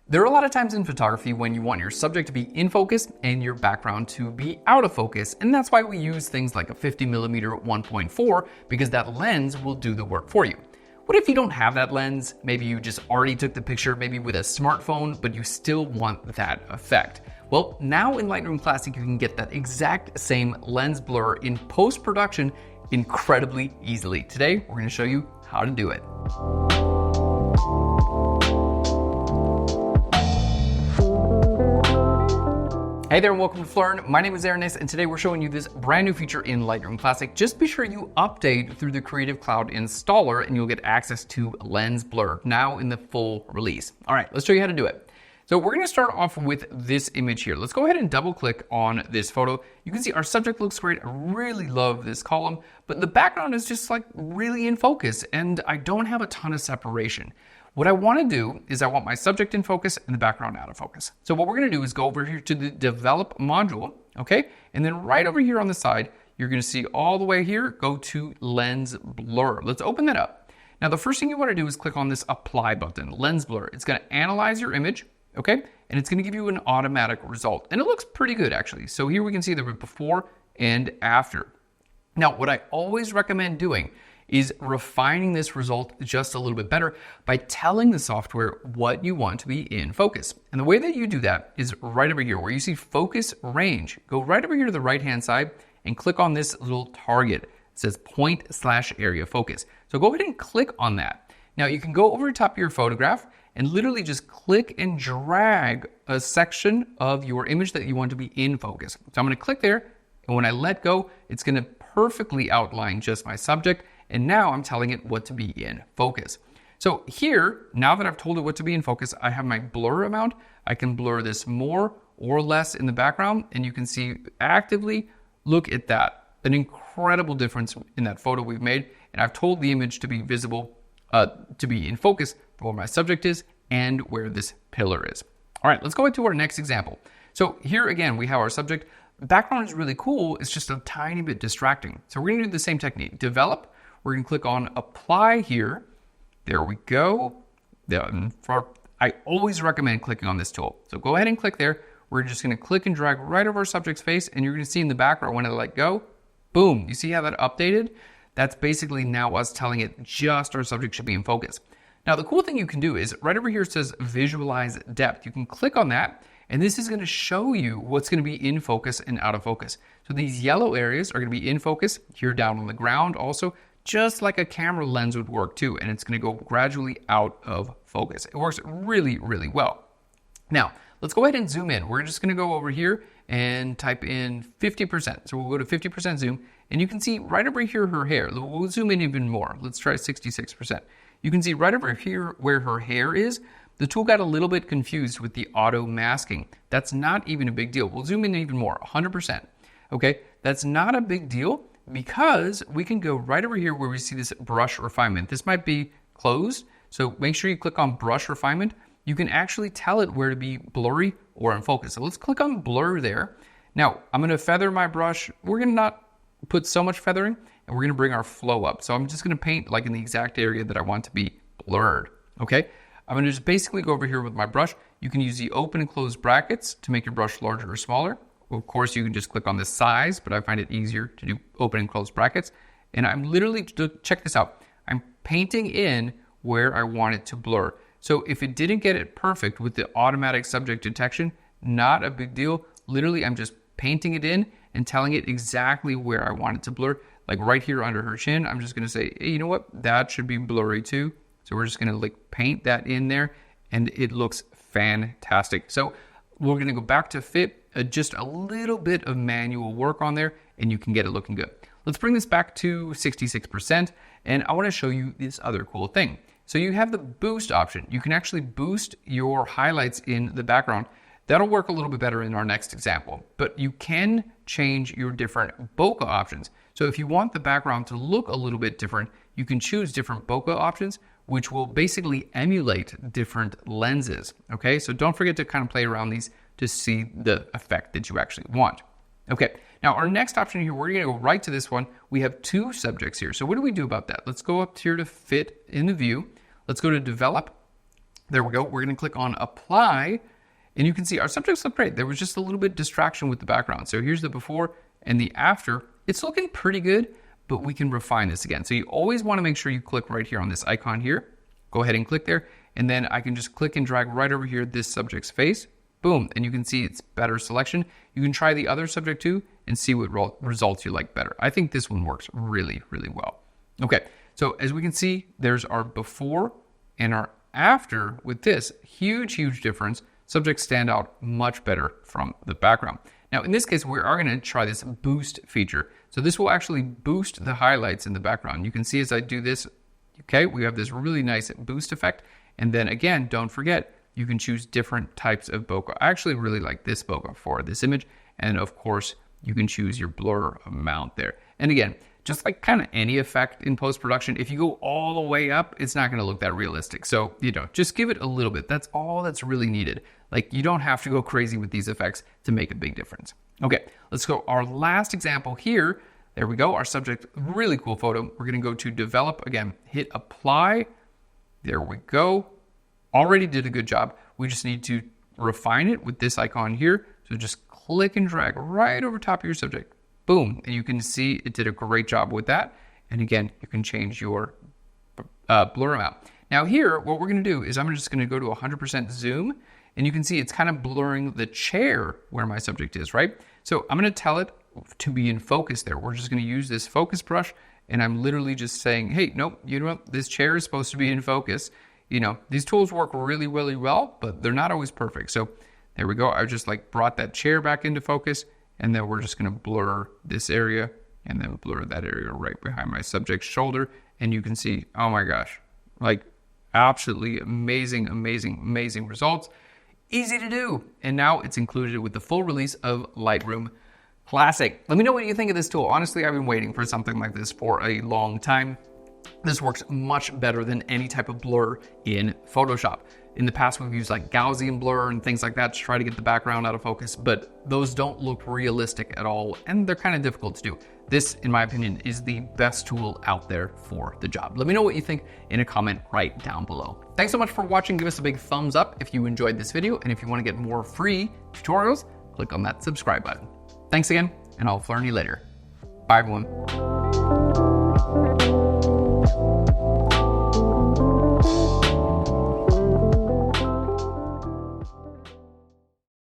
There are a lot of times in photography when you want your subject to be in focus and your background to be out of focus, and that's why we use things like a 50mm 1.4 because that lens will do the work for you. What if you don't have that lens? Maybe you just already took the picture, maybe with a smartphone, but you still want that effect. Well, now in Lightroom Classic, you can get that exact same lens blur in post-production incredibly easily. Today, we're going to show you how to do it. Hey there and welcome to PHLEARN. My name is Ernest and today we're showing you this brand new feature in Lightroom Classic. Just be sure you update through the Creative Cloud installer and you'll get access to lens blur now in the full release. All right, let's show you how to do it. So we're gonna start off with this image here. Let's go ahead and double click on this photo. You can see our subject looks great. I really love this column, but the background is just like really in focus and I don't have a ton of separation. What I want to do is I want my subject in focus and the background out of focus. So what we're going to do is go over here to the develop module, okay? And then right over here on the side, you're going to see all the way here, go to lens blur. Let's open that up. Now the first thing you want to do is click on this apply button, lens blur. It's going to analyze your image, okay? And it's going to give you an automatic result. And it looks pretty good actually. So here we can see the before and after. Now what I always recommend doing is refining this result just a little bit better by telling the software what you want to be in focus. And the way that you do that is right over here where you see focus range. Go right over here to the right-hand side and click on this little target. It says point/area focus. So go ahead and click on that. Now you can go over the top of your photograph and literally just click and drag a section of your image that you want to be in focus. So I'm gonna click there, and when I let go, it's gonna perfectly outline just my subject. And now I'm telling it what to be in focus. So here, now that I've told it what to be in focus, I have my blur amount. I can blur this more or less in the background, and you can see actively, look at that. An incredible difference in that photo we've made. And I've told the image to be visible, to be in focus for where my subject is and where this pillar is. All right, let's go into our next example. So here again, we have our subject. The background is really cool. It's just a tiny bit distracting. So we're gonna do the same technique, develop. We're gonna click on apply here. There we go. I always recommend clicking on this tool. So go ahead and click there. We're just gonna click and drag right over our subject's face and you're gonna see in the background when I let go, boom, you see how that updated? That's basically now us telling it just our subject should be in focus. Now the cool thing you can do is right over here it says visualize depth. You can click on that and this is gonna show you what's gonna be in focus and out of focus. So these yellow areas are gonna be in focus, here down on the ground also, just like a camera lens would work too, and it's gonna go gradually out of focus. It works really, really well. Now, let's go ahead and zoom in. We're just gonna go over here and type in 50%. So we'll go to 50% zoom, and you can see right over here her hair. We'll zoom in even more. Let's try 66%. You can see right over here where her hair is, the tool got a little bit confused with the auto masking. That's not even a big deal. We'll zoom in even more, 100%. Okay, that's not a big deal, because we can go right over here where we see this brush refinement. This might be closed, so make sure you click on brush refinement. You can actually tell it where to be blurry or in focus. So let's click on blur there. Now, I'm gonna feather my brush. We're gonna not put so much feathering, and we're gonna bring our flow up. So I'm just gonna paint like in the exact area that I want to be blurred, okay? I'm gonna just basically go over here with my brush. You can use the open and close brackets to make your brush larger or smaller. Of course, you can just click on the size, but I find it easier to do open and close brackets. And I'm literally, check this out, I'm painting in where I want it to blur. So if it didn't get it perfect with the automatic subject detection, not a big deal. Literally, I'm just painting it in and telling it exactly where I want it to blur. Like right here under her chin, I'm just gonna say, hey, you know what? That should be blurry too. So we're just gonna like paint that in there and it looks fantastic. So we're gonna go back to fit, just a little bit of manual work on there and you can get it looking good. Let's bring this back to 66% and I wanna show you this other cool thing. So you have the boost option. You can actually boost your highlights in the background. That'll work a little bit better in our next example, but you can change your different bokeh options. So if you want the background to look a little bit different, you can choose different bokeh options, which will basically emulate different lenses, okay? So don't forget to kind of play around these to see the effect that you actually want. Okay, now our next option here, we're gonna go right to this one. We have two subjects here. So what do we do about that? Let's go up here to fit in the view. Let's go to develop. There we go. We're going to click on apply, and you can see our subjects look great. There was just a little bit of distraction with the background. So here's the before and the after. It's looking pretty good, but we can refine this again. So you always want to make sure you click right here on this icon here. Go ahead and click there, and then I can just click and drag right over here this subject's face. Boom, and you can see it's better selection. You can try the other subject too and see what results you like better. I think this one works really, really well. Okay, so as we can see, there's our before and our after with this. Huge difference. Subjects stand out much better from the background. Now, in this case, we are going to try this boost feature. So this will actually boost the highlights in the background. You can see as I do this, okay, we have this really nice boost effect. And then again, don't forget, you can choose different types of bokeh. I actually really like this bokeh for this image. And of course, you can choose your blur amount there. And again, just like kind of any effect in post-production, if you go all the way up, it's not going to look that realistic. So, just give it a little bit. That's all that's really needed. Like, you don't have to go crazy with these effects to make a big difference. Okay, let's go. Our last example here. There we go. Our subject, really cool photo. We're going to go to develop again, hit apply. There we go. Already did a good job. We just need to refine it with this icon here. So just click and drag right over top of your subject. Boom, and you can see it did a great job with that. And again, you can change your blur amount. Now here, what we're gonna do is I'm just gonna go to 100% zoom, and you can see it's kind of blurring the chair where my subject is, right? So I'm gonna tell it to be in focus there. We're just gonna use this focus brush, and I'm literally just saying, hey, nope, you know what? This chair is supposed to be in focus. These tools work really, really well, but they're not always perfect. So there we go. I just brought that chair back into focus. And then we're just going to blur this area and then blur that area right behind my subject's shoulder. And you can see, oh my gosh, absolutely amazing results. Easy to do. And now it's included with the full release of Lightroom Classic. Let me know what you think of this tool. Honestly, I've been waiting for something like this for a long time. This works much better than any type of blur in Photoshop. In the past, we've used Gaussian blur and things like that to try to get the background out of focus, but those don't look realistic at all, and they're kind of difficult to do. This, in my opinion, is the best tool out there for the job. Let me know what you think in a comment right down below. Thanks so much for watching. Give us a big thumbs up if you enjoyed this video, and if you want to get more free tutorials, click on that subscribe button. Thanks again, and I'll learn you later. Bye, everyone.